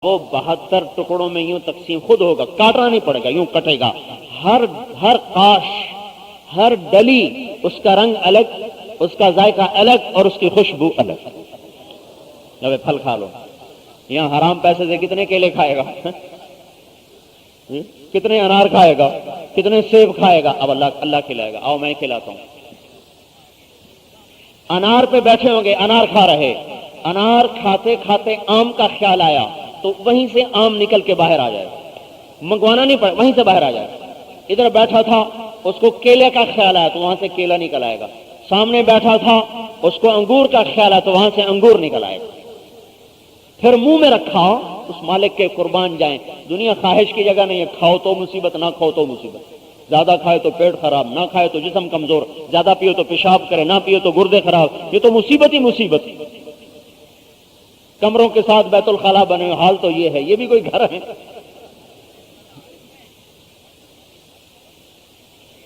وہ 72 ٹکڑوں میں یوں تقسیم خود ہوگا، کاٹنا نہیں پڑے گا، یوں کٹے گا۔ ہر قاش، ہر ڈلی اس کا رنگ الگ، اس کا ذائقہ الگ اور اس کی خوشبو الگ۔ جب پھل کھا لو، یہاں حرام پیسے سے کتنے کیلے کھائے گا، کتنے انار کھائے گا، کتنے سیب کھائے گا؟ اب اللہ کھلائے گا، آؤ میں کھلاتا ہوں۔ انار پہ بیٹھے ہوں گے، انار کھا رہے، انار کھاتے کھاتے آم کا خیال آیا تو وہیں سے آم نکل کے باہر آ جائے، منگوانا نہیں پڑے، وہیں سے باہر آ جائے۔ ادھر بیٹھا تھا، اس کو کیلے کا خیال آیا تو وہاں سے کیلا نکل آئے گا۔ سامنے بیٹھا تھا، اس کو انگور کا خیال آیا تو وہاں سے انگور نکل آئے گا۔ پھر منہ میں رکھا، اس مالک کے قربان جائیں۔ دنیا خواہش کی جگہ نہیں ہے، کھاؤ تو مصیبت، نہ کھاؤ تو مصیبت۔ زیادہ کھائے تو پیٹ خراب، نہ کھائے تو جسم کمزور، زیادہ پیو تو پیشاب کرے، نہ پیو تو گردے خراب۔ یہ تو مصیبت ہی مصیبت۔ کمروں کے ساتھ بیت الخلا بنے، حال تو یہ ہے، یہ بھی کوئی گھر ہے؟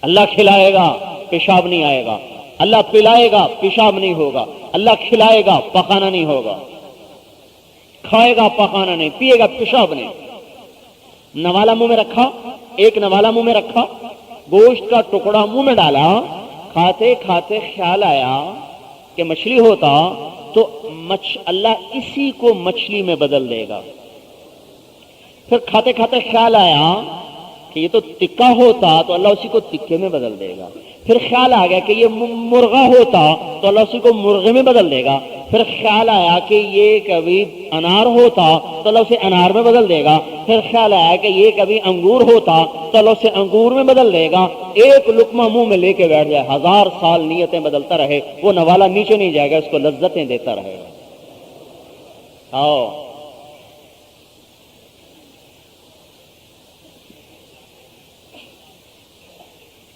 اللہ کھلائے گا، پیشاب نہیں آئے گا۔ اللہ پلائے گا، پیشاب نہیں ہوگا۔ اللہ کھلائے گا، پکانا نہیں ہوگا۔ کھائے گا، پکانا نہیں، پیے گا، پیشاب نہیں۔ نوالا منہ میں رکھا، ایک نوالا منہ میں رکھا، گوشت کا ٹکڑا منہ میں ڈالا، کھاتے کھاتے خیال آیا کہ مچھلی ہوتا تو اللہ اسی کو مچھلی میں بدل دے گا۔ پھر کھاتے کھاتے خیال آیا کہ یہ تو تکا ہوتا تو اللہ اسی کو تکے میں بدل دے گا۔ پھر خیال آ گیا کہ یہ مرغا ہوتا تو اللہ اسی کو مرغے میں بدل دے گا۔ پھر خیال آیا کہ یہ کبھی انار ہوتا تو اللہ اسے انار میں بدل دے گا۔ پھر خیال آیا کہ یہ کبھی انگور ہوتا تو اللہ اسے انگور میں بدل دے گا۔ ایک لقمہ منہ میں لے کے بیٹھ جائے، 1000 سال نیتیں بدلتا رہے، وہ نوالا نیچے نہیں جائے گا، اس کو لذتیں دیتا رہے گا۔ آؤ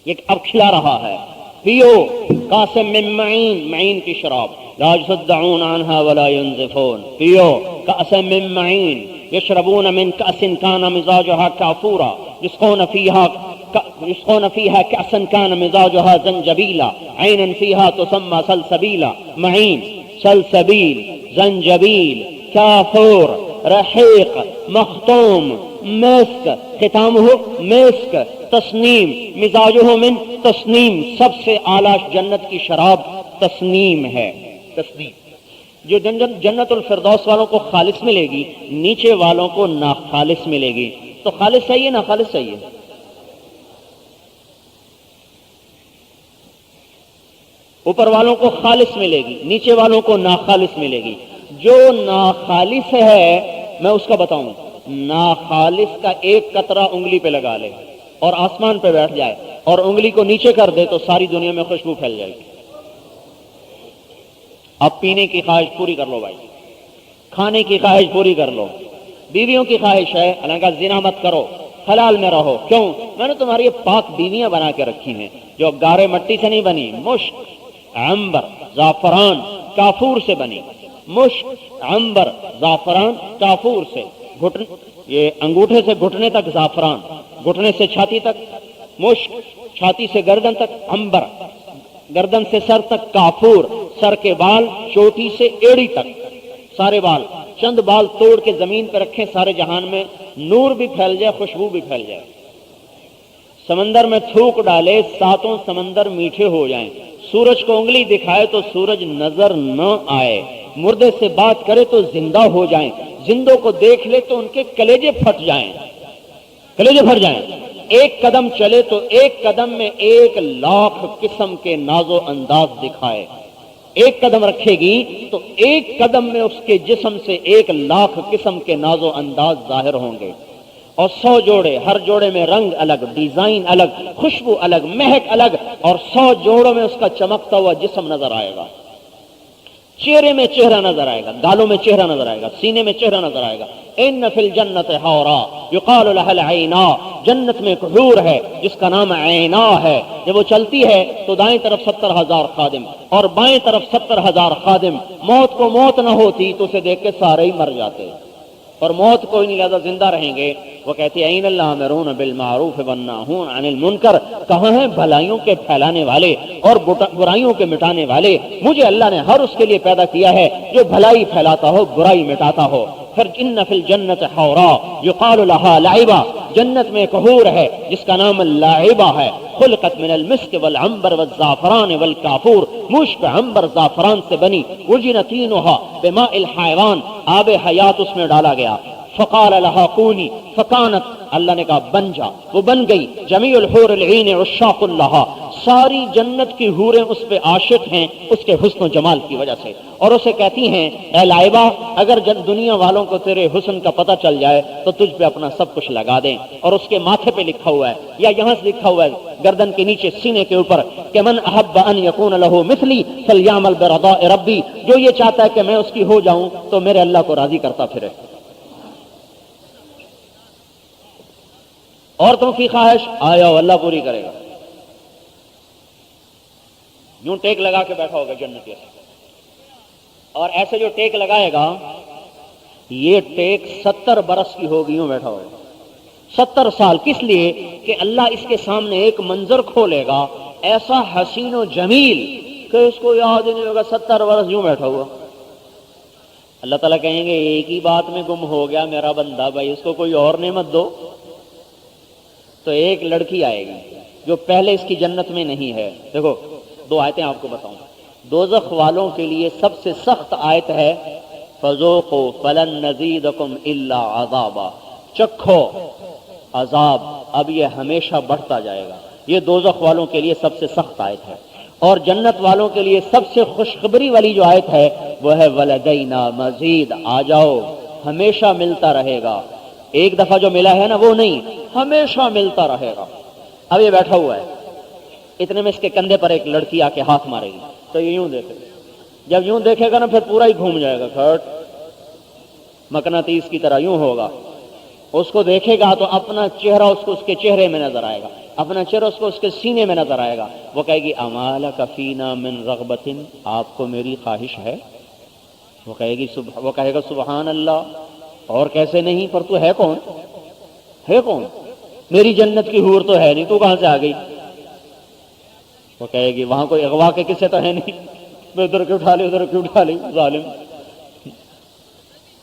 یہ اب کھلا رہا ہے، پیو قاسم من معین، معین کی شراب، لا يصدعون عنها ولا ينزفون، پیو قاسم من معین، يشربون من كأس كان مزاجها كافورا، يسقون فيها كأسا كان مزاجها زنجبيلا، عينا فيها تسمى سلسبيلا، معین، سلسبیل، زنجبیل، کافور، رحیق، مختوم، مسک، ختامہ مسک، تسنیم، مزاجہ من تسنیم، سب سے اعلیٰ جنت کی شراب تسنیم ہے۔ تسنیم جو جنت الفردوس والوں کو خالص ملے گی، نیچے والوں کو ناخالص ملے گی۔ تو خالص چاہیے، ناخالص چاہیے؟ اوپر والوں کو خالص ملے گی، نیچے والوں کو ناخالص ملے گی۔ جو ناخالص ہے میں اس کا بتاؤں، ناخالص کا ایک قطرہ انگلی پہ لگا لے اور آسمان پہ بیٹھ جائے اور انگلی کو نیچے کر دے تو ساری دنیا میں خوشبو پھیل جائے گی۔ اب پینے کی خواہش پوری کر لو بھائی، کھانے کی خواہش پوری کر لو۔ بیویوں کی خواہش ہے، اللہ کا زنا مت کرو، حلال میں رہو۔ کیوں؟ میں نے تمہاری یہ پاک بیویاں بنا کے رکھی ہیں جو گارے مٹی سے نہیں بنی، مشک، عنبر، زعفران، کافور سے بنی۔ مشک، عنبر، زعفران، کافور سے، یہ انگوٹھے سے گھٹنے تک زعفران، گھٹنے سے چھاتی تک مشک، چھاتی سے گردن تک عنبر، گردن سے سر تک کافور، سر کے بال چوٹی سے ایڑی تک سارے بال، چند بال توڑ کے زمین پہ رکھیں، سارے جہان میں نور بھی پھیل جائے، خوشبو بھی پھیل جائے۔ سمندر میں تھوک ڈالے، 7 سمندر میٹھے ہو جائیں۔ سورج کو انگلی دکھائے تو سورج نظر نہ آئے، مردے سے بات کرے تو زندہ ہو جائیں، زندوں کو دیکھ لے تو ان کے کلیجے پھٹ جائیں، کلیجے پھٹ جائیں۔ ایک قدم چلے تو ایک قدم میں 1,00,000 قسم کے ناز و انداز دکھائے۔ ایک قدم رکھے گی تو ایک قدم میں اس کے جسم سے 1,00,000 قسم کے ناز و انداز ظاہر ہوں گے، اور 100 جوڑے، ہر جوڑے میں رنگ الگ، ڈیزائن الگ، خوشبو الگ، مہک الگ، اور 100 جوڑوں میں اس کا چمکتا ہوا جسم نظر آئے گا۔ چہرے میں چہرہ نظر آئے گا، گالوں میں چہرہ نظر آئے گا، سینے میں چہرہ نظر آئے گا۔ ان فی الجنت حورا یقال لها العینا، جنت میں ایک حور ہے جس کا نام عینا ہے۔ جب وہ چلتی ہے تو دائیں طرف 70,000 خادم اور بائیں طرف 70,000 خادم۔ موت کو موت نہ ہوتی تو اسے دیکھ کے سارے ہی مر جاتے، اور موت کوئی نہیں، لہذا زندہ رہیں گے۔ وہ کہتی ہے این الامرون بالمعروف والناہون عن المنکر، کہاں ہیں بھلائیوں کے پھیلانے والے اور برائیوں کے مٹانے والے؟ مجھے اللہ نے ہر اس کے لیے پیدا کیا ہے جو بھلائی پھیلاتا ہو، برائی مٹاتا ہو۔ پھر ان فی الجنت حورا یقال لها لعبہ، جنت میں ایک حور ہے جس کا نام لاعبہ ہے، خلقت من المسک والعنبر والزعفران والکافور، مشک عنبر زعفران سے بنی، وجن طینها بماء الحیوان، آب حیات اس میں ڈالا گیا، فقال لها کونی فکانت، اللہ نے کہا بن جا، وہ بن گئی، جمیع الحور العین عشاق لها، ساری جنت کی حوریں اس پہ عاشق ہیں اس کے حسن و جمال کی وجہ سے، اور اسے کہتی ہیں اے لائبہ اگر دنیا والوں کو تیرے حسن کا پتہ چل جائے تو تجھ پہ اپنا سب کچھ لگا دیں، اور اس کے ماتھے پہ لکھا ہوا ہے یا یہاں سے لکھا ہوا ہے گردن کے نیچے سینے کے اوپر کہ من احب ان یکون له مثلی فلیعمل برضاء ربی، جو یہ چاہتا ہے کہ میں اس کی ہو جاؤں تو میرے اللہ کو راضی کرتا پھرے۔ عورتوں کی خواہش آیا اللہ پوری کرے گا، یوں ٹیک لگا کے بیٹھا ہوگا جنتی، اور ایسے جو ٹیک لگائے گا یہ ٹیک 70 برس کی ہوگی، یوں بیٹھا ہوگا 70 سال، کس لیے کہ اللہ اس کے سامنے ایک منظر کھولے گا ایسا حسین و جمیل کہ اس کو یاد ہی نہیں ہوگا، 70 برس یوں بیٹھا ہوا۔ اللہ تعالیٰ کہیں گے ایک ہی بات میں گم ہو گیا میرا بندہ، بھائی اس کو کوئی اور نعمت دو، تو ایک لڑکی آئے گی جو پہلے اس کی جنت میں نہیں ہے۔ دیکھو 2 آیتیں آپ کو بتاؤں، دوزخ والوں کے لیے سب سے سخت آیت ہے فذوقوا فلن نزیدکم الا عذابا، چکھو عذاب اب یہ ہمیشہ بڑھتا جائے گا، یہ دوزخ والوں کے لیے سب سے سخت آیت ہے۔ اور جنت والوں کے لیے سب سے خوشخبری والی جو آیت ہے وہ ہے ولدینا مزید، آ جاؤ ہمیشہ ملتا رہے گا، ایک دفعہ جو ملا ہے نا وہ نہیں، ہمیشہ ملتا رہے گا۔ اب یہ بیٹھا ہوا ہے، اتنے میں اس کے کندھے پر ایک لڑکی آ کے ہاتھ مارے گی تو یہ یوں دیکھے، جب یوں دیکھے گا نا پھر پورا ہی گھوم جائے گا، کھٹ مقناطیس کی طرح یوں ہوگا، اس کو دیکھے گا تو اپنا چہرہ اس کو اس کے چہرے میں نظر آئے گا، اپنا چہرہ اس کو اس کے سینے میں نظر آئے گا، وہ کہے گی امالک فینا من رغبت، آپ کو میری خواہش ہے؟ وہ کہے گا سبحان اللہ، اور کیسے نہیں، پر تو ہے کون؟ ہے کون؟ میری جنت کی حور تو ہے نہیں، تو کہاں سے آ گئی؟ وہ کہے گی وہاں کوئی اغوا کے قصے تو ہے نہیں، میں ادھر کیوں اٹھا لی ادھر کیوں اٹھا لی، ظالم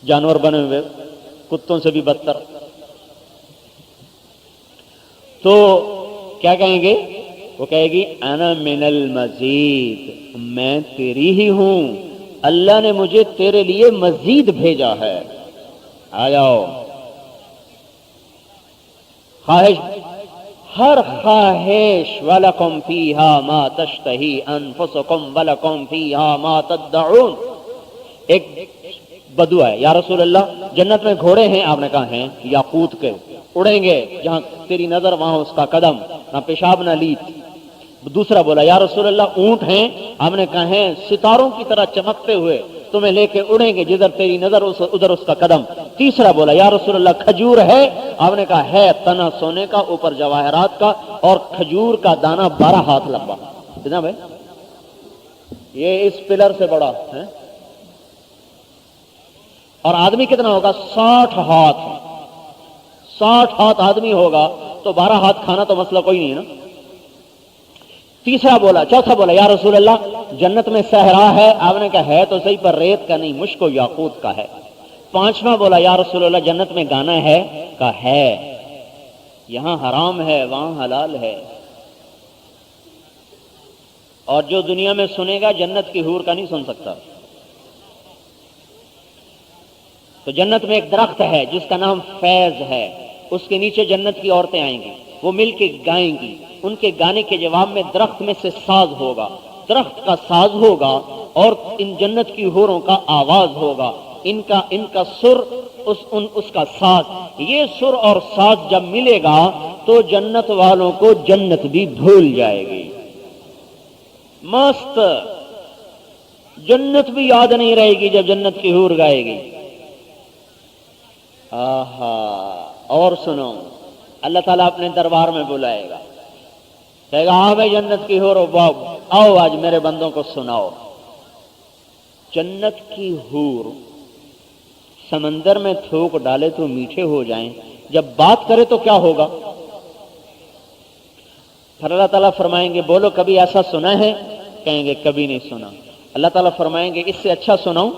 جانور بنے ہوئے کتوں سے بھی بدتر۔ تو کیا کہیں گے؟ وہ کہے گی انا من المزید، میں تیری ہی ہوں، اللہ نے مجھے تیرے لیے مزید بھیجا ہے، آ جاؤ۔ خواہش، ہر خواہش، وَلَكُمْ فِيهَا مَا تَشْتَهِي أَنفُسُكُمْ وَلَكُمْ فِيهَا مَا تَدَّعُونَ۔ ایک بدو ہے، یا رسول اللہ جنت میں گھوڑے ہیں؟ آپ نے کہا ہیں، یاقوت کے، اڑیں گے جہاں تیری نظر وہاں اس کا قدم، نہ پیشاب نہ لیت۔ دوسرا بولا یا رسول اللہ اونٹ ہیں؟ آپ نے کہا ہیں، ستاروں کی طرح چمکتے ہوئے تمہیں لے کے اڑیں گے، جدھر تیری نظر ادھر اس کا قدم۔ تیسرا بولا یا رسول اللہ کھجور ہے؟ آپ نے کہا ہے، تنا سونے کا، اوپر جواہرات کا، اور کھجور کا دانہ 12 ہاتھ لمبا۔ کتنا بھائی؟ یہ اس پلر سے بڑا ہے۔ اور آدمی کتنا ہوگا؟ 60 ہاتھ، 60 ہاتھ آدمی ہوگا تو 12 ہاتھ کھانا تو مسئلہ کوئی نہیں ہے نا۔ تیسرا بولا، چوتھا بولا یا رسول اللہ جنت میں صحرا ہے؟ آپ نے کہا ہے تو صحیح، پر ریت کا نہیں، مشک و یاقوت کا ہے۔ پانچواں بولا یا رسول اللہ جنت میں گانا ہے؟ کہا ہے، یہاں حرام ہے وہاں حلال ہے، اور جو دنیا میں سنے گا جنت کی حور کا نہیں سن سکتا۔ تو جنت میں ایک درخت ہے جس کا نام فیض ہے، اس کے نیچے جنت کی عورتیں آئیں گی، وہ مل کے گائیں گی، ان کے گانے کے جواب میں درخت میں سے ساز ہوگا، درخت کا ساز ہوگا، اور ان جنت کی حوروں کا آواز ہوگا، ان کا سر اس کا ساز۔ یہ سر اور ساز جب ملے گا تو جنت والوں کو جنت بھی بھول جائے گی، مست جنت بھی یاد نہیں رہے گی جب جنت کی حور گائے گی۔ آہا، اور سنو، اللہ تعالیٰ اپنے دربار میں بلائے گا، کہے گا ہاں بھائی جنت کی حور آؤ آج میرے بندوں کو سناؤ۔ جنت کی حور سمندر میں تھوک ڈالے تو میٹھے ہو جائیں، جب بات کرے تو کیا ہوگا؟ پھر اللہ تعالیٰ فرمائیں گے بولو کبھی ایسا سنا ہے؟ کہیں گے کبھی نہیں سنا۔ اللہ تعالیٰ فرمائیں گے اس سے اچھا سناؤں؟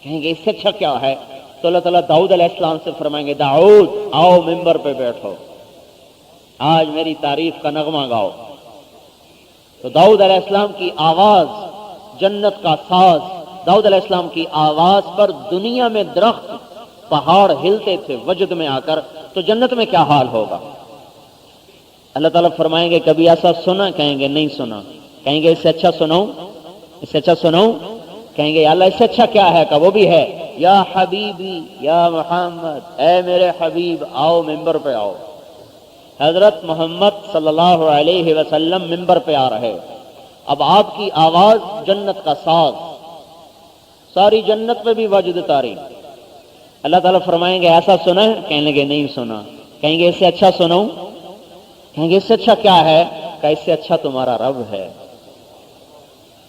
کہیں گے اس سے اچھا کیا ہے؟ تو اللہ تعالیٰ داؤد علیہ السلام سے فرمائیں گے داؤد آؤ ممبر پہ بیٹھو، آج میری تعریف کا نغمہ گاؤ۔ تو داؤد علیہ السلام کی آواز جنت کا ساز، داؤد علیہ السلام کی آواز پر دنیا میں درخت پہاڑ ہلتے تھے وجد میں آ کر، تو جنت میں کیا حال ہوگا؟ اللہ تعالیٰ فرمائیں گے کبھی ایسا سنا؟ کہیں گے نہیں سنا۔ کہیں گے اس سے اچھا سناؤں، اس سے اچھا سناؤں؟ کہیں گے یا اللہ اس سے اچھا کیا ہے؟ کہ وہ بھی ہے، یا حبیبی یا محمد، اے میرے حبیب آؤ ممبر پہ آؤ۔ حضرت محمد صلی اللہ علیہ وسلم ممبر پہ آ رہے، اب آپ کی آواز جنت کا ساز، ساری جنت پہ بھی وجد طاری۔ اللہ تعالیٰ فرمائیں گے ایسا سنا ہے؟ کہنے لگے نہیں سنا۔ کہیں گے اس سے اچھا سناؤں؟ کہیں گے اس سے اچھا کیا ہے؟ کہ اس سے اچھا تمہارا رب ہے،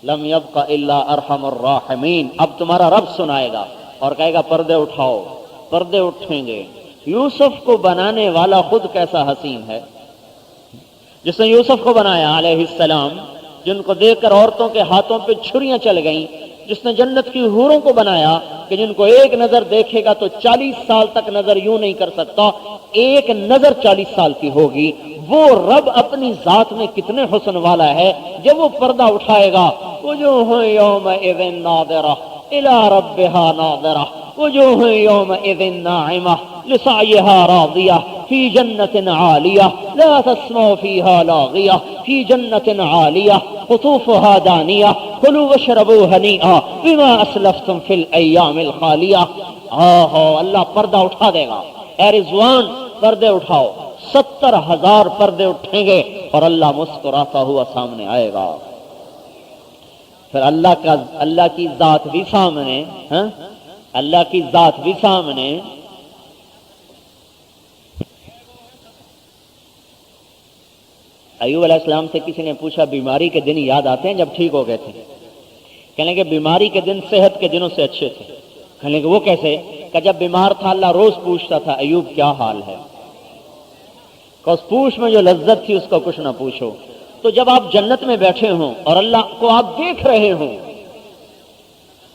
لم یبق الا ارحم الراحمین۔ اب تمہارا رب سنائے گا اور کہے گا پردے اٹھاؤ، پردے اٹھیں گے۔ یوسف کو بنانے والا خود کیسا حسین ہے، جس نے یوسف کو بنایا علیہ السلام، جن کو دیکھ کر عورتوں کے ہاتھوں پہ چھریاں چل گئیں، جس نے جنت کی حوروں کو بنایا کہ جن کو ایک نظر دیکھے گا تو 40 سال تک نظر یوں نہیں کر سکتا، ایک نظر 40 سال کی ہوگی۔ وہ رب اپنی ذات میں کتنے حسن والا ہے، جب وہ پردہ اٹھائے گا وجوہ یومئذ ناظرہ الی ربہا ناظرہ وجوہ یومئذ ناعمہ لسعیہا راضیہ فی جنت عالیہ لا تسمع فیہا لاغیہ فی جنت عالیہ قطوفہا دانیہ کلوا واشربوا ہنیئا بما اسلفتم فی الایام الخالیہ۔ اللہ پردہ اٹھا دے گا، اے رضوان پردے اٹھاؤ۔ 70,000 پردے اٹھیں گے اور اللہ مسکراتا ہوا سامنے آئے گا۔ پھر اللہ کی ذات بھی سامنے، اللہ کی ذات بھی سامنے۔ ایوب علیہ السلام سے کسی نے پوچھا بیماری کے دن یاد آتے ہیں جب ٹھیک ہو گئے تھے؟ کہنے کہ بیماری کے دن صحت کے دنوں سے اچھے تھے۔ کہنے کہ وہ کیسے؟ کہ جب بیمار تھا اللہ روز پوچھتا تھا ایوب کیا حال ہے، کہ اس پوچھ میں جو لذت تھی اس کو کچھ نہ پوچھو۔ تو جب آپ جنت میں بیٹھے ہوں اور اللہ کو آپ دیکھ رہے ہوں،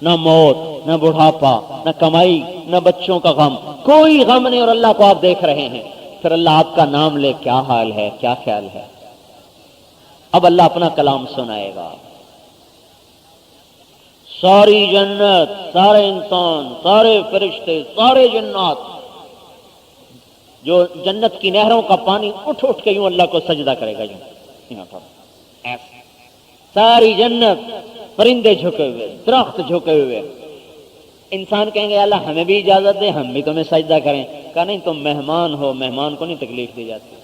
نہ موت، نہ بڑھاپا، نہ کمائی، نہ بچوں کا غم، کوئی غم نہیں، اور اللہ کو آپ دیکھ رہے ہیں، پھر اللہ آپ کا نام لے کیا حال ہے، کیا خیال ہے؟ اب اللہ اپنا کلام سنائے گا، ساری جنت، سارے انسان، سارے فرشتے، سارے جنات، جو جنت کی نہروں کا پانی اٹھ اٹھ کے یوں اللہ کو سجدہ کرے گا، یوں ساری جنت، پرندے جھکے ہوئے، درخت جھکے ہوئے۔ انسان کہیں گے اللہ ہمیں بھی اجازت دے، ہم بھی تمہیں سجدہ کریں۔ کہا نہیں، تم مہمان ہو، مہمان کو نہیں تکلیف دی جاتی۔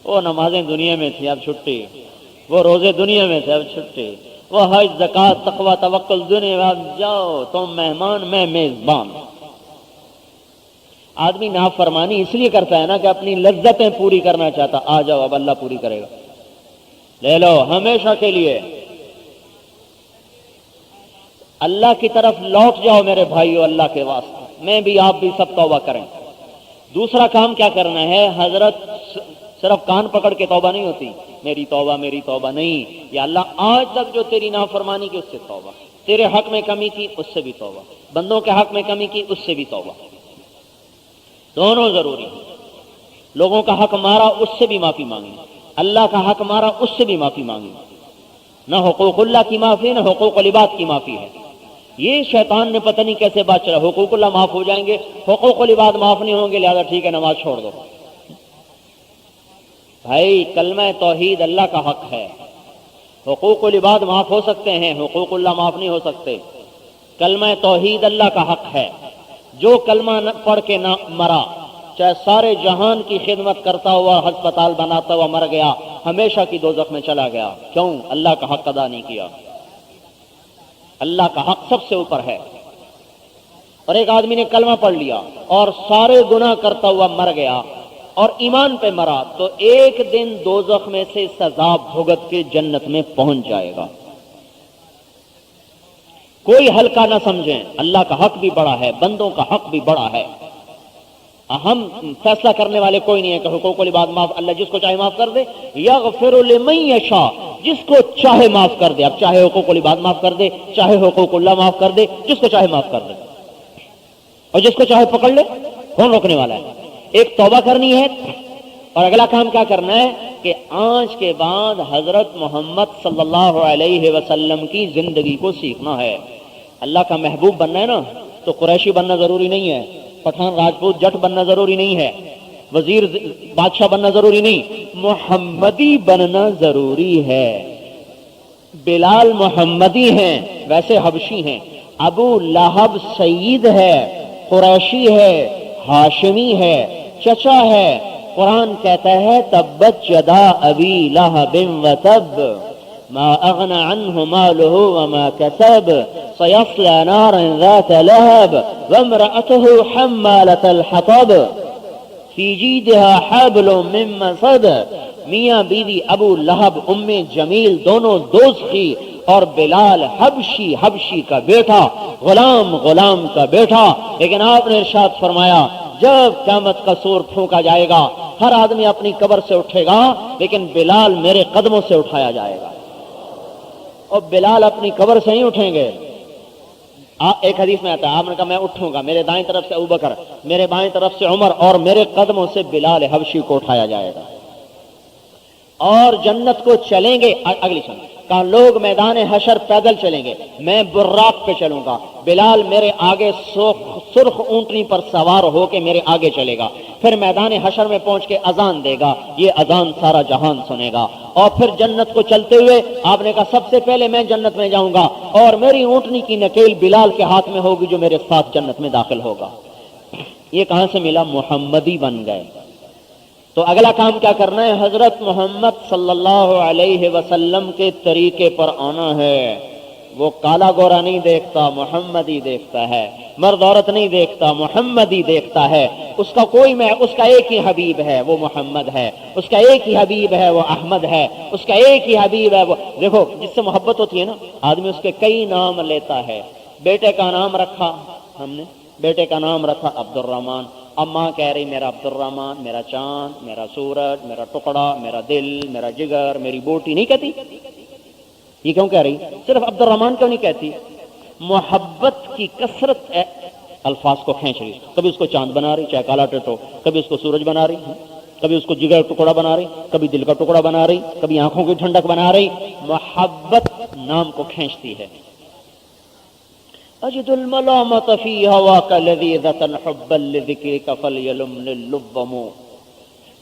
وہ نمازیں دنیا میں تھی، اب چھٹی، وہ روزے دنیا میں تھے، اب چھٹی، وہ حج، زکوٰۃ، تقویٰ، توکل دنیا میں، اب جاؤ، تم مہمان، میں میزبان۔ آدمی نافرمانی اس لیے کرتا ہے نا کہ اپنی لذتیں پوری کرنا چاہتا، آ جاؤ اب اللہ پوری کرے گا، لے لو ہمیشہ کے لیے۔ اللہ کی طرف لوٹ جاؤ میرے بھائیو، اللہ کے واسطے، میں بھی آپ بھی سب توبہ کریں۔ دوسرا کام کیا کرنا ہے حضرت؟ صرف کان پکڑ کے توبہ نہیں ہوتی، میری توبہ نہیں، یا اللہ آج تک جو تیری نافرمانی کی اس سے توبہ، تیرے حق میں کمی کی اس سے بھی توبہ، بندوں کے حق میں کمی کی اس سے بھی توبہ، دونوں ضروری ہیں۔ لوگوں کا حق مارا اس سے بھی معافی مانگی، اللہ کا حق مارا اس سے بھی معافی مانگی۔ نہ حقوق اللہ کی معافی، نہ حقوق العباد کی معافی ہے۔ یہ شیطان نے پتہ نہیں کیسے بات چلا، حقوق اللہ معاف ہو جائیں گے، حقوق العباد معاف نہیں ہوں گے، لہذا ٹھیک ہے نماز چھوڑ دو۔ بھائی کلمہ توحید اللہ کا حق ہے، حقوق العباد معاف ہو سکتے ہیں، حقوق اللہ معاف نہیں ہو سکتے۔ کلمہ توحید اللہ کا حق ہے، جو کلمہ پڑھ کے نہ مرا، چاہے سارے جہان کی خدمت کرتا ہوا ہسپتال بناتا ہوا مر گیا، ہمیشہ کی دوزخ میں چلا گیا۔ کیوں؟ اللہ کا حق ادا نہیں کیا۔ اللہ کا حق سب سے اوپر ہے۔ اور ایک آدمی نے کلمہ پڑھ لیا اور سارے گناہ کرتا ہوا مر گیا اور ایمان پہ مرا، تو ایک دن دوزخ میں سے سزا بھگت کے جنت میں پہنچ جائے گا۔ کوئی ہلکا نہ سمجھیں، اللہ کا حق بھی بڑا ہے، بندوں کا حق بھی بڑا ہے۔ ہم فیصلہ کرنے والے کوئی نہیں ہے کہ حقوق العباد معاف، اللہ جس کو چاہے معاف کر دے، یغفر لمن یشاء، جس کو چاہے معاف کر دے۔ اب چاہے حقوق العباد معاف کر دے، چاہے حقوق اللہ معاف کر دے، جس کو چاہے معاف کر دے۔ اور جس کو چاہے پکڑ لے، کون روکنے والا ہے؟ ایک توبہ کرنی ہے، اور اگلا کام کیا کرنا ہے کہ آج کے بعد حضرت محمد صلی اللہ علیہ وسلم کی زندگی کو سیکھنا ہے۔ اللہ کا محبوب بننا ہے نا، تو قریشی بننا ضروری نہیں ہے، پٹھان راجپوت جٹ بننا ضروری نہیں ہے، وزیر بادشاہ بننا ضروری نہیں، محمدی بننا ضروری ہے۔ بلال محمدی ہیں، ویسے حبشی ہیں۔ ابو لہب سید ہے، قریشی ہے، ہاشمی ہے، چچا ہے۔ قرآن کہتا ہے تبت یدا ابی لہب وتب ما اغنى عنه ماله وما كسب سيصلى نارا ذات لهب وامرأته حمالة الحطب فی جیدها حبل من مسد۔ میاں بیوی ابو لہب ام جمیل دونوں دوزخی، اور بلال حبشی کا بیٹا، غلام کا بیٹا۔ لیکن آپ نے ارشاد فرمایا جب قیامت کا سور پھونکا جائے گا، ہر آدمی اپنی قبر سے اٹھے گا، لیکن بلال میرے قدموں سے اٹھایا جائے گا۔ اور بلال اپنی قبر سے نہیں اٹھیں گے۔ ایک حدیث میں آتا ہے، آپ نے کہا میں اٹھوں گا، میرے دائیں طرف سے ابوبکر، میرے بائیں طرف سے عمر، اور میرے قدموں سے بلال حبشی کو اٹھایا جائے گا، اور جنت کو چلیں گے۔ اگلی سن کہا لوگ میدان حشر پیدل چلیں گے، میں براق پہ چلوں گا، بلال میرے آگے سرخ اونٹنی پر سوار ہو کے میرے آگے چلے گا، پھر میدان حشر میں پہنچ کے اذان دے گا، یہ اذان سارا جہان سنے گا، اور پھر جنت کو چلتے ہوئے آپ نے کہا سب سے پہلے میں جنت میں جاؤں گا، اور میری اونٹنی کی نکیل بلال کے ہاتھ میں ہوگی جو میرے ساتھ جنت میں داخل ہوگا۔ یہ کہاں سے ملا؟ محمدی بن گئے۔ تو اگلا کام کیا کرنا ہے؟ حضرت محمد صلی اللہ علیہ وسلم کے طریقے پر آنا ہے۔ وہ کالا گورا نہیں دیکھتا، محمدی دیکھتا ہے، مرد عورت نہیں دیکھتا، محمدی دیکھتا ہے۔ اس کا کوئی میں اس کا ایک ہی حبیب ہے، وہ محمد ہے۔ اس کا ایک ہی حبیب ہے، وہ احمد ہے۔ اس کا ایک ہی حبیب ہے، وہ دیکھو جس سے محبت ہوتی ہے نا، آدمی اس کے کئی نام لیتا ہے۔ بیٹے کا نام رکھا ہم نے، بیٹے کا نام رکھا عبد الرحمن، اب ماں کہہ رہی میرا عبد الرحمن، میرا چاند، میرا سورج، میرا ٹکڑا، میرا دل، میرا جگر، میری بوٹی، نہیں کہتی؟ یہ کیوں کہہ رہی؟ صرف عبد الرحمن کیوں نہیں کہتی؟ محبت کی کثرت الفاظ کو کھینچ رہی، کبھی اس کو چاند بنا رہی چاہے کالا ٹٹو، کبھی اس کو سورج بنا رہی، کبھی اس کو جگر ٹکڑا بنا رہی، کبھی دل کا ٹکڑا بنا رہی، کبھی آنکھوں کی ٹھنڈک بنا رہی۔ محبت نام کو کھینچتی ہے۔ اجد الملامة في هواك لذيذة حبا لذكرك فليلمن اللبم۔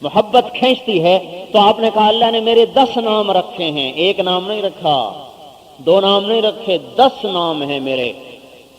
محبت کھینچتی ہے، تو آپ نے کہا اللہ نے میرے 10 نام رکھے ہیں، ایک نام نہیں رکھا، 2 نام نہیں رکھے، 10 نام ہیں میرے۔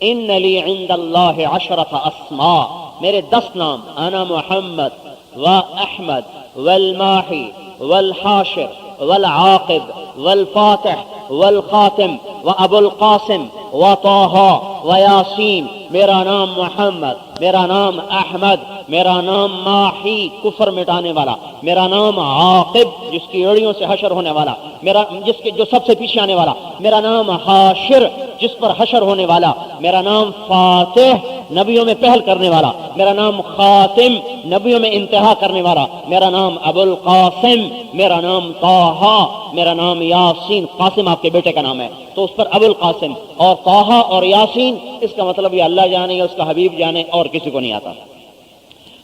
ان لی عند اللہ 10 اسماء، میرے 10 نام، انا محمد و احمد والماحی والحاشر والعاقب والفاتح والخاتم وابو القاسم وطہ ویاسین۔ میرا نام محمد، میرا نام احمد، میرا نام ماحی کفر مٹانے والا، میرا نام عاقب جس کی ایڑیوں سے حشر ہونے والا، میرا جس کے جو سب سے پیچھے آنے والا، میرا نام حاشر جس پر حشر ہونے والا، میرا نام فاتح نبیوں میں پہل کرنے والا، میرا نام خاتم نبیوں میں انتہا کرنے والا، میرا نام ابو القاسم، میرا نام طہ، میرا نام یاسین۔ قاسم آپ کے بیٹے کا نام ہے تو اس پر ابو القاسم اور طہ اور یاسین، اس کا مطلب یہ اللہ جانے یا اس کا حبیب جانے، اور کسی کو نہیں آتا۔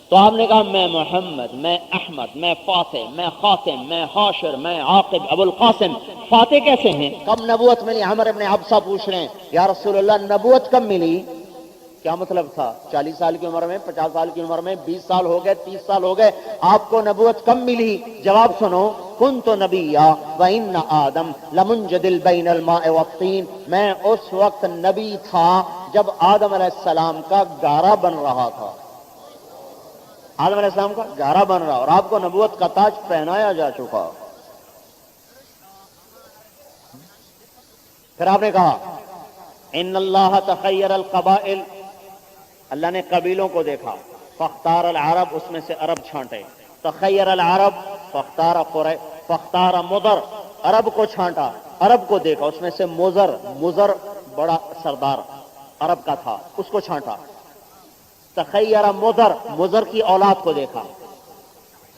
تو آپ نے کہا میں محمد، میں احمد، میں فاتح، میں خاتم، میں حاشر، میں عاقب، ابو القاسم۔ فاتح کیسے ہیں؟ کب نبوت ملی؟ عمر ابن عبسہ پوچھ رہے ہیں یا رسول اللہ نبوت کب ملی؟ کیا مطلب تھا؟ 40 سال کی عمر میں، 50 سال کی عمر میں، 20 سال ہو گئے، 30 سال ہو گئے، آپ کو نبوت کب ملی؟ جواب سنو، کنت نبیا وان آدم لمنجدل بین الماء والطین۔ میں اس وقت نبی تھا جب آدم علیہ السلام کا گارا بن رہا تھا، آدم علیہ السلام کا گارا بن رہا، اور آپ کو نبوت کا تاج پہنایا جا چکا۔ پھر آپ نے کہا ان اللہ تخیر القبائل، اللہ نے قبیلوں کو دیکھا، فاختار العرب، اس میں سے عرب چھانٹے، تخیر العرب فاختار قریش فاختار مضر، عرب کو چھانٹا، عرب کو دیکھا، اس میں سے مضر بڑا سردار عرب کا تھا، اس کو چھانٹا، تخیر مضر کی اولاد کو دیکھا،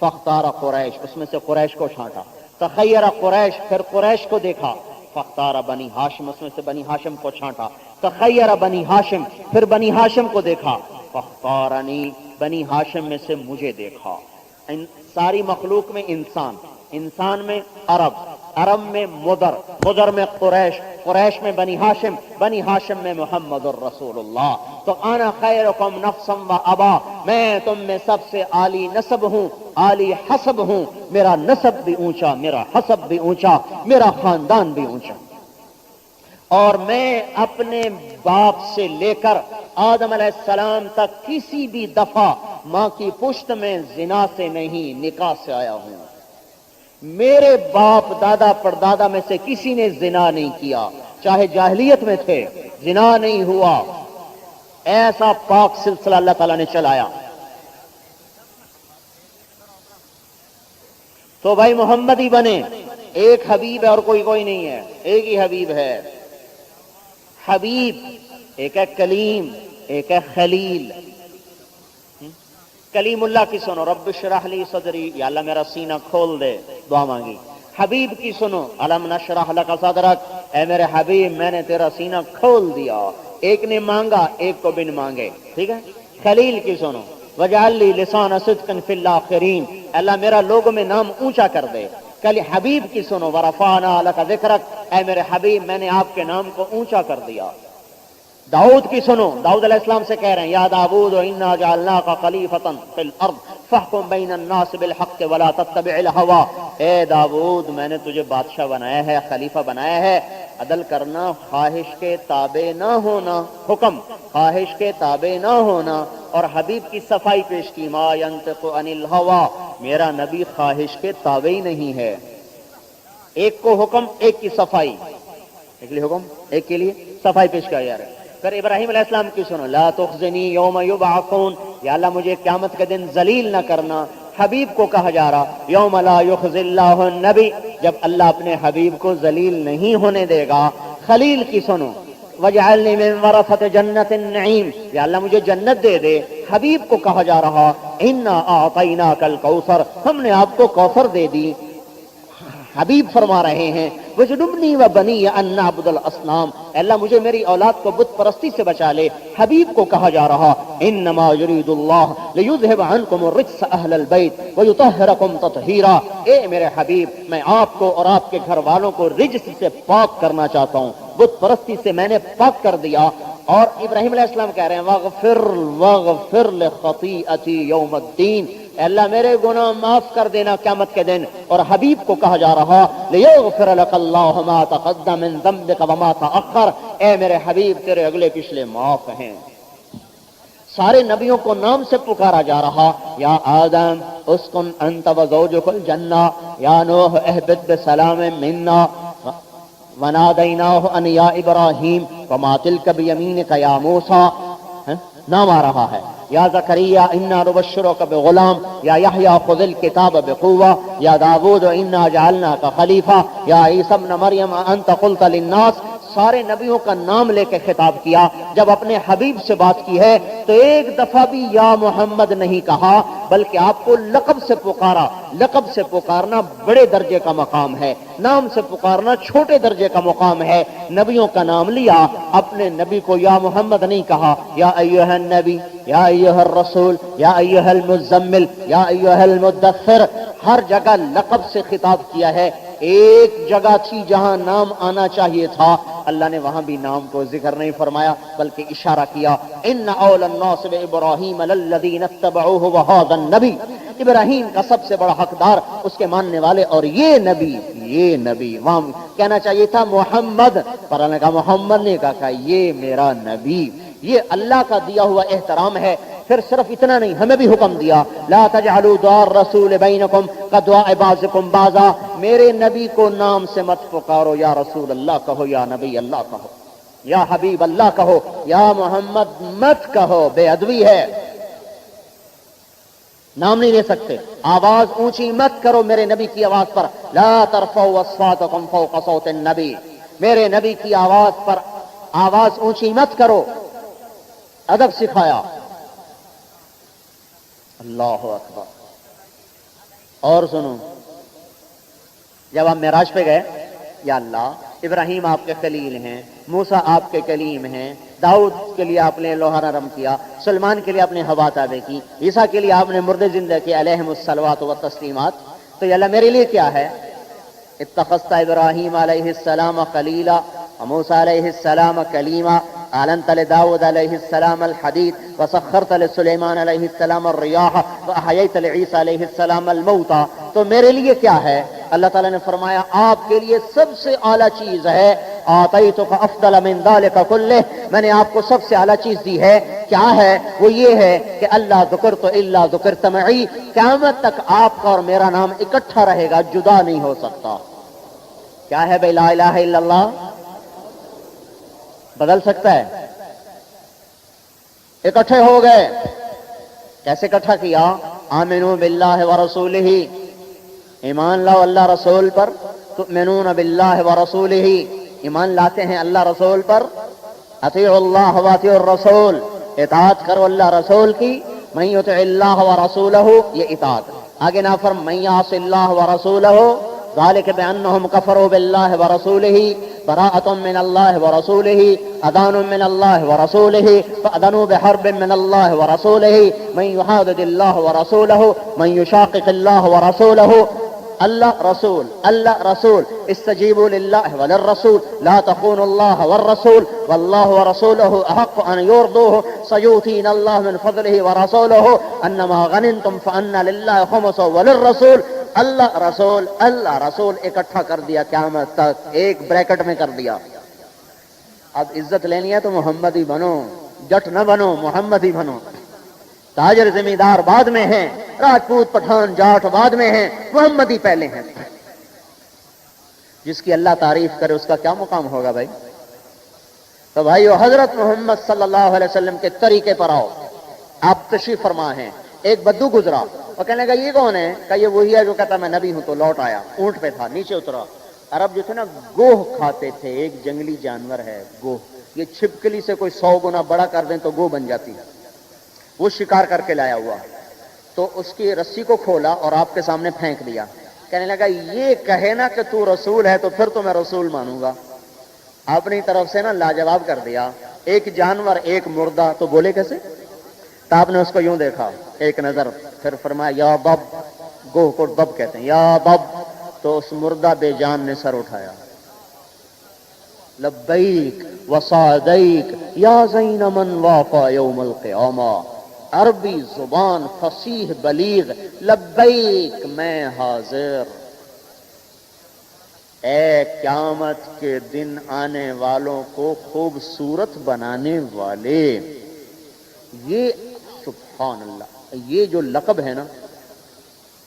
فاختار قریش، اس میں سے قریش کو چھانٹا، تخیر قریش، پھر قریش کو دیکھا، فاختار بنی ہاشم، اس میں سے بنی ہاشم کو چھانٹا، تخیر بنی ہاشم، پھر بنی ہاشم کو دیکھا، فاختارنی، بنی ہاشم میں سے مجھے دیکھا. ساری مخلوق میں انسان، انسان میں عرب، عرب میں مدر، مدر میں قریش، قریش میں بنی ہاشم، بنی ہاشم میں محمد الرسول اللہ. تو انا خیرکم نفسا و ابا، میں تم میں سب سے عالی نسب ہوں، عالی حسب ہوں. میرا نسب بھی اونچا، میرا حسب بھی اونچا، میرا خاندان بھی اونچا. اور میں اپنے باپ سے لے کر آدم علیہ السلام تک کسی بھی دفعہ ماں کی پشت میں زنا سے نہیں، نکاح سے آیا ہوں. میرے باپ دادا پردادا میں سے کسی نے زنا نہیں کیا، چاہے جاہلیت میں تھے، زنا نہیں ہوا. ایسا پاک سلسلہ اللہ تعالیٰ نے چلایا. تو بھائی محمد ہی بنے. ایک حبیب ہے اور کوئی نہیں ہے، ایک ہی حبیب ہے. حبیب ایک ہے کلیم، ایک ہے خلیل. کلیم اللہ کی سنو، رب اشرح لی صدری، یا اللہ میرا سینہ کھول دے، دعا مانگی. حبیب کی سنو، الم نشرح لک صدرک، اے میرے حبیب میں نے تیرا سینہ کھول دیا. ایک نے مانگا، ایک کو بن مانگے. ٹھیک ہے. خلیل کی سنو، وجعل لی لسان صدق فی الاخرین، اللہ میرا لوگوں میں نام اونچا کر دے. کل حبیب کی سنو، ورفعنا لک ذکرک، اے میرے حبیب میں نے آپ کے نام کو اونچا کر دیا. داؤد کی سنو، داؤد علیہ السلام سے کہہ رہے ہیں، یا داؤد انا جعلناک خلیفۃ فی الارض فاحکم بین الناس بالحق ولا تتبع الہوی. اے داؤد میں نے تجھے بادشاہ بنایا ہے، خلیفہ بنایا ہے، عدل کرنا، خواہش کے تابع نہ ہونا. حکم خواہش کے تابع نہ ہونا. اور حبیب کی صفائی پیش کی، ما ینطق عن الہوی، میرا نبی خواہش کے تابع ہی نہیں ہے. ایک کو حکم، ایک کی صفائی، ایک لیے حکم، ایک کے لیے صفائی پیش کیا جا رہا ہے. پھر ابراہیم علیہ السلام کی سنو، لا تخزنی یوم یبعثون، یا اللہ مجھے قیامت کے دن ذلیل نہ کرنا. حبیب کو کہا جا رہا، یوم لا یخزی اللہ النبی، جب اللہ اپنے حبیب کو ذلیل نہیں ہونے دے گا. خلیل کی سنو، وجعلنی من ورثۃ جنت النعیم، یا اللہ مجھے جنت دے دے. حبیب کو کہا جا رہا، انا اعطیناک الکوثر، ہم نے آپ کو کوثر دے دی. حبیب فرما رہے ہیں، وجنبنی وبنی ان نعبد الاصنام، اللہ مجھے میری اولاد کو بت پرستی سے بچا لے. حبیب کو کہا جا رہا، انما یرید اللہ لیذهب عنکم الرجس اہل البیت ویطہرکم تطہیرا. اے میرے حبیب میں آپ کو اور آپ کے گھر والوں کو رجس سے پاک کرنا چاہتا ہوں، بت پرستی سے میں نے پاک کر دیا. اور ابراہیم علیہ السلام کہہ رہے ہیں، واغفر لخطیئتی یوم الدین، اللہ میرے گناہ معاف کر دینا قیامت کے دن. اور حبیب کو کہا جا رہا، لیغفر لک اللہ ما تقدم من ذنبک وما تأخر، اے میرے حبیب تیرے اگلے پچھلے معاف ہیں. سارے نبیوں کو نام سے پکارا جا رہا، یا آدم اسکن انت وزوجک الجنہ، یا نوح اہبط بسلام منا ونادیناہ ان یا ابراہیم وما تلک بیمینک یا موسیٰ. نام آ رہا ہے، یا زکریا انا نبشرک بغلام، یا یحییٰ خذ الکتاب بقوہ، یا داؤد انا جعلناک خلیفہ، یا عیسی ابن مریم انت قلت للناس. سارے نبیوں کا نام لے کے خطاب کیا. جب اپنے حبیب سے بات کی ہے تو ایک دفعہ بھی یا محمد نہیں کہا، بلکہ آپ کو لقب سے پکارا. لقب سے پکارنا بڑے درجے کا مقام ہے، نام سے پکارنا چھوٹے درجے کا مقام ہے. نبیوں کا نام لیا، اپنے نبی کو یا محمد نہیں کہا. یا ایھا النبی، یا ایھا الرسول، یا ایھا المزمل، یا ایھا المدثر، ہر جگہ لقب سے خطاب کیا ہے. ایک جگہ تھی جہاں نام آنا چاہیے تھا، اللہ نے وہاں بھی نام کو ذکر نہیں فرمایا بلکہ اشارہ کیا. ان اول الناس بابراہیم للذین اتبعوہ وہذا النبی، ابراہیم کا سب سے بڑا حقدار اس کے ماننے والے اور یہ نبی. وہاں کہنا چاہیے تھا محمد، پر اللہ نے کہا محمد، نے کہا یہ میرا نبی. یہ اللہ کا دیا ہوا احترام ہے. پھر صرف اتنا نہیں، ہمیں بھی حکم دیا، لا تجعلوا دعاء الرسول بینکم کدعاء بعضکم بعضا، میرے نبی کو نام سے مت پکارو، یا رسول اللہ کہو، یا نبی اللہ کہو، یا حبیب اللہ کہو، یا محمد مت کہو، بے ادبی ہے. نام نہیں لے سکتے. آواز اونچی مت کرو میرے نبی کی آواز پر، لا ترفعوا اصواتکم فوق صوت النبی، میرے نبی کی آواز پر آواز اونچی مت کرو. ادب سکھایا. اللہ اکبر. اور سنو، جب ہم معراج پہ گئے، یا اللہ ابراہیم آپ کے خلیل ہیں، موسیٰ آپ کے کلیم ہیں، داؤد کے لیے آپ نے لوہا نرم کیا، سلمان کے لیے آپ نے ہوا تابع کی، عیسیٰ کے لیے آپ نے مردے زندہ کیے علیہم الصلوات و تسلیمات. تو یہ اللہ میرے لیے کیا ہے؟ اتخذت ابراہیم علیہ السلام خلیلا وموسیٰ علیہ السلام کلیما اعلنت لداود علیہ السلام الحدید وسخرت لسلیمان علیہ السلام الریاح واحییت لعیسیٰ علیہ السلام الموتى. تو میرے لیے کیا ہے؟ اللہ تعالیٰ نے فرمایا آپ کے لیے سب سے اعلیٰ چیز ہے آتیتک افضل من ذلک کلہ، میں نے آپ کو سب سے اعلیٰ چیز دی ہے. کیا ہے؟ وہ یہ ہے کہ اللہ ذکرت الا ذکرت معی، قیامت تک آپ کا اور میرا نام اکٹھا رہے گا، جدا نہیں ہو سکتا. کیا ہے بھائی لا الہ الا اللہ؟ بدل سکتا ہے؟ اکٹھے ہو گئے. کیسے اکٹھا کیا؟ آمنوا باللہ ورسولہ، ایمان لاؤ اللہ رسول پر. تؤمنون باللہ ورسولہ، ایمان لاتے ہیں اللہ رسول پر. اطیعوا اللہ واطیعوا الرسول، اطاعت کرو اللہ رسول کی. من یطع اللہ ورسولہ، یہ اطاعت. آگے نافرمان من یعص اللہ ورسولہ ذلك بأنهم كفروا بالله ورسوله براءة من الله ورسوله أذان من الله ورسوله فأذنوا بحرب من الله ورسوله من يحادد الله ورسوله من يشاقق الله ورسوله. اللہ رسول استجیبوا للہ وللرسول لا تخونوا اللہ والرسول واللہ ورسولہ احق ان یرضوہ سیؤتینا اللہ من فضلہ ورسولہ انما غنمتم فان للہ خمسہ وللرسول. اللہ رسول اکٹھا کر دیا قیامت تک، ایک بریکٹ میں کر دیا. اب عزت لینی ہے تو محمدی بنو، جٹ نہ بنو، محمدی بنو. تاجر زمیندار بعد میں ہیں، راجپوت پٹھان جاٹ بعد میں ہیں، محمدی پہلے ہیں. جس کی اللہ تعریف کرے اس کا کیا مقام ہوگا بھائی؟ تو بھائیو حضرت محمد صلی اللہ علیہ وسلم کے طریقے پر آؤ. آپ تشریف فرما ہیں. ایک بدو گزرا، وہ کہنے لگا یہ کون ہے؟ کہ یہ وہی ہے جو کہتا میں نبی ہوں. تو لوٹ آیا، اونٹ پہ تھا، نیچے اترا. عرب جو تھے نا گوہ کھاتے تھے، ایک جنگلی جانور ہے گوہ. یہ چھپکلی سے کوئی 100 گنا بڑا کر دیں تو گوہ بن جاتی ہے. وہ شکار کر کے لایا ہوا، تو اس کی رسی کو کھولا اور آپ کے سامنے پھینک دیا. کہنے لگا یہ کہے نا کہ تو رسول ہے تو پھر تو میں رسول مانوں گا. اپنی طرف سے نا لاجواب کر دیا. ایک جانور ایک مردہ، تو بولے کیسے؟ تو آپ نے اس کو یوں دیکھا ایک نظر، پھر فرمایا یا بب، گوہ کو بب کہتے ہیں، یا بب. تو اس مردہ بے جان نے سر اٹھایا، لبیک وسعدیک یا زین من وافا یوم القیامہ. عربی زبان فصیح بلیغ، لبیک میں حاضر. اے قیامت کے دن آنے والوں کو خوبصورت بنانے والے. یہ سبحان اللہ، یہ جو لقب ہے نا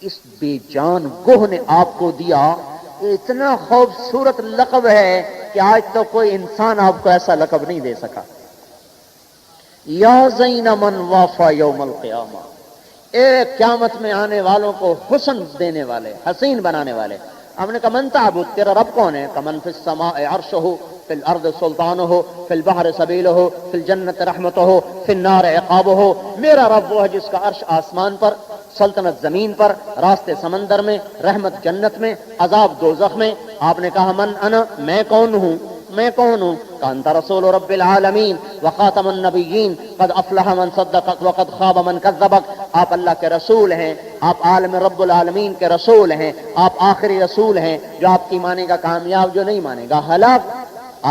اس بے جان گوہ نے آپ کو دیا، اتنا خوبصورت لقب ہے کہ آج تو کوئی انسان آپ کو ایسا لقب نہیں دے سکا. یا زین من وافا یوم القیامہ، اے قیامت میں آنے والوں کو حسن دینے والے، حسین بنانے والے. ہم نے کہا من تعبد، تیرا رب کون ہے؟ کمن فی السماء عرشہ، فی الارض سلطانہ، فی البحر سبیلہ، فی الجنت رحمتہ، فی النار عقابہ. میرا رب وہ ہے جس کا عرش آسمان پر، سلطنت زمین پر، راستے سمندر میں، رحمت جنت میں، عذاب دوزخ میں. آپ نے کہا من انا، میں کون ہوں؟ میں کون ہوں؟ کہ انت رسول رب العالمین وخاتم النبیین قد افلح من صدقک وقد خاب من کذبک. آپ اللہ کے رسول ہیں، آپ عالم رب العالمین کے رسول ہیں، آپ آخری رسول ہیں. جو آپ کی مانے گا کامیاب، جو نہیں مانے گا ہلاک.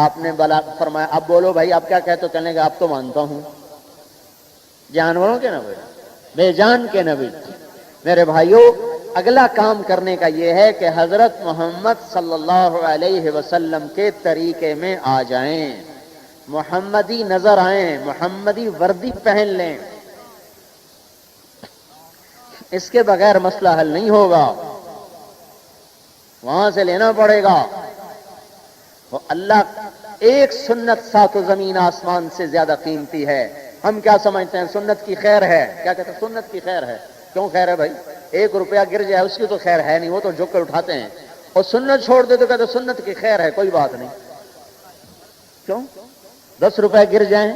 آپ نے بلا فرمایا اب بولو بھائی آپ کیا کہتے ہو؟ کہنے گا آپ تو مانتا ہوں جانوروں کے نبی، بے جان کے نبی. میرے بھائیوں اگلا کام کرنے کا یہ ہے کہ حضرت محمد صلی اللہ علیہ وسلم کے طریقے میں آ جائیں، محمدی نظر آئیں، محمدی وردی پہن لیں. اس کے بغیر مسئلہ حل نہیں ہوگا، وہاں سے لینا پڑے گا. وہ اللہ ایک سنت سات و زمین آسمان سے زیادہ قیمتی ہے. ہم کیا سمجھتے ہیں؟ سنت کی خیر ہے. کیا کہتے ہیں؟ سنت کی خیر ہے. کیوں خیر ہے بھائی؟ 1 روپیہ گر جائے اس کی تو خیر ہے نہیں، وہ تو جھک کر اٹھاتے ہیں. اور سنت چھوڑ دے تو کہتے ہیں سنت کی خیر ہے، کوئی بات نہیں. کیوں؟ 10 روپے گر جائیں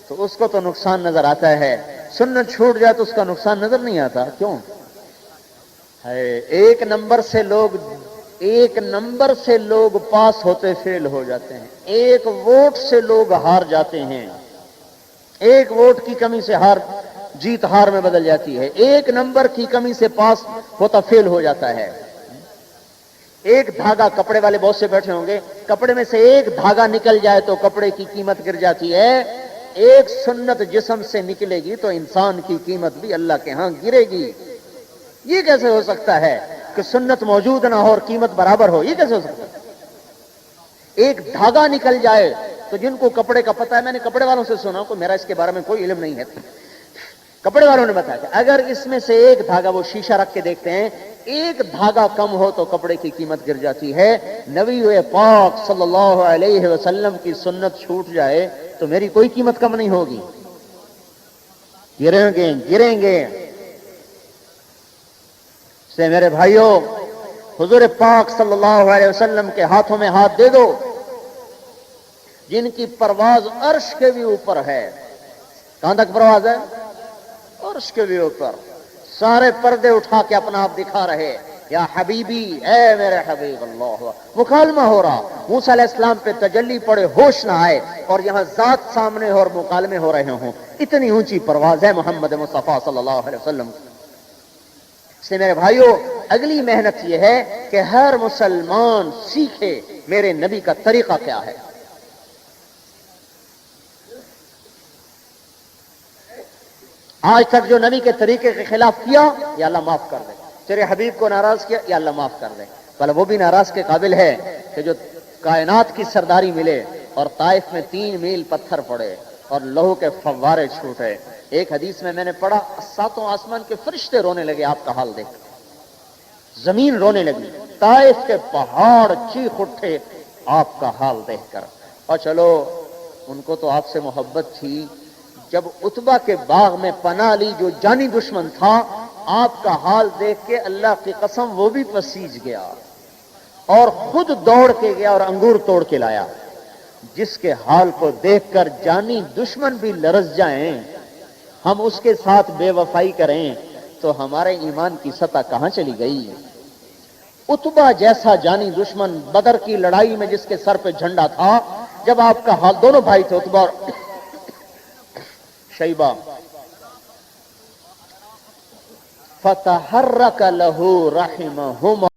تو اس کو تو نقصان نظر آتا ہے، سنت چھوٹ جائے تو اس کا نقصان نظر نہیں آتا. کیوں ہے؟ 1 نمبر سے لوگ ایک نمبر سے لوگ پاس ہوتے فیل ہو جاتے ہیں، ایک ووٹ سے لوگ ہار جاتے ہیں، ایک ووٹ کی کمی سے جیت ہار میں بدل جاتی ہے، ایک نمبر کی کمی سے پاس ہوتا فیل ہو جاتا ہے۔ ایک دھاگا، کپڑے والے بہت سے بیٹھے ہوں گے، کپڑے میں سے ایک دھاگا نکل جائے تو کپڑے کی قیمت گر جاتی ہے، ایک سنت جسم سے نکلے گی تو انسان کی قیمت بھی اللہ کے ہاں گرے گی۔ یہ کیسے ہو سکتا ہے کہ سنت موجود نہ ہو اور قیمت برابر ہو؟ یہ کیسے ہو سکتا ہے؟ ایک دھاگا نکل جائے تو جن کو کپڑے کا پتہ ہے، میں نے کپڑے والوں سے سنا، کو میرا اس کے بارے میں کوئی علم نہیں ہے، کپڑے والوں نے بتایا کہ اگر اس میں سے ایک دھاگا، وہ شیشہ رکھ کے دیکھتے ہیں، ایک دھاگا کم ہو تو کپڑے کی قیمت گر جاتی ہے۔ نبی پاک صلی اللہ علیہ وسلم کی سنت چھوٹ جائے تو میری کوئی قیمت کم نہیں ہوگی، گریں گے۔ سے میرے بھائیوں، حضور پاک صلی اللہ علیہ وسلم کے ہاتھوں میں ہاتھ دے دو، جن کی پرواز عرش کے بھی اوپر ہے۔ کہاں تک پرواز ہے؟ عرش کے بھی اوپر۔ سارے پردے اٹھا کے اپنا آپ دکھا رہے، یا حبیبی، اے میرے حبیب، اللہ مکالمہ ہو رہا، موسیٰ علیہ السلام پہ تجلی پڑے، ہوش نہ آئے، اور یہاں ذات سامنے اور مکالمے ہو رہے ہوں۔ اتنی اونچی پرواز ہے محمد مصطفیٰ صلی اللہ علیہ وسلم۔ اس لیے میرے بھائیوں، اگلی محنت یہ ہے کہ ہر مسلمان سیکھے میرے نبی کا طریقہ کیا ہے۔ آج تک جو نبی کے طریقے کے خلاف کیا، یا اللہ معاف کر دے۔ تیرے حبیب کو ناراض کیا، یا اللہ معاف کر دے۔ بھلا وہ بھی ناراض کے قابل ہے کہ جو کائنات کی سرداری ملے اور طائف میں 3 میل پتھر پڑے اور لہو کے فوارے چھوٹے۔ ایک حدیث میں نے پڑھا، 7 آسمان کے فرشتے رونے لگے آپ کا حال دیکھ، زمین رونے لگی، طائف کے پہاڑ چیخ اٹھے آپ کا حال دیکھ کر۔ اور چلو، ان کو تو آپ سے محبت تھی، جب عتبہ کے باغ میں پناہ لی جو جانی دشمن تھا، آپ کا حال دیکھ کے اللہ کی قسم وہ بھی پسیج گیا اور خود دوڑ کے گیا اور انگور توڑ کے لایا۔ جس کے حال کو دیکھ کر جانی دشمن بھی لرز جائیں، ہم اس کے ساتھ بے وفائی کریں تو ہمارے ایمان کی سطح کہاں چلی گئی؟ عتبہ جیسا جانی دشمن، بدر کی لڑائی میں جس کے سر پہ جھنڈا تھا، جب آپ کا حال، دونوں بھائی تھے عتبہ اور شیبہ، فتحرک لہ رحمہما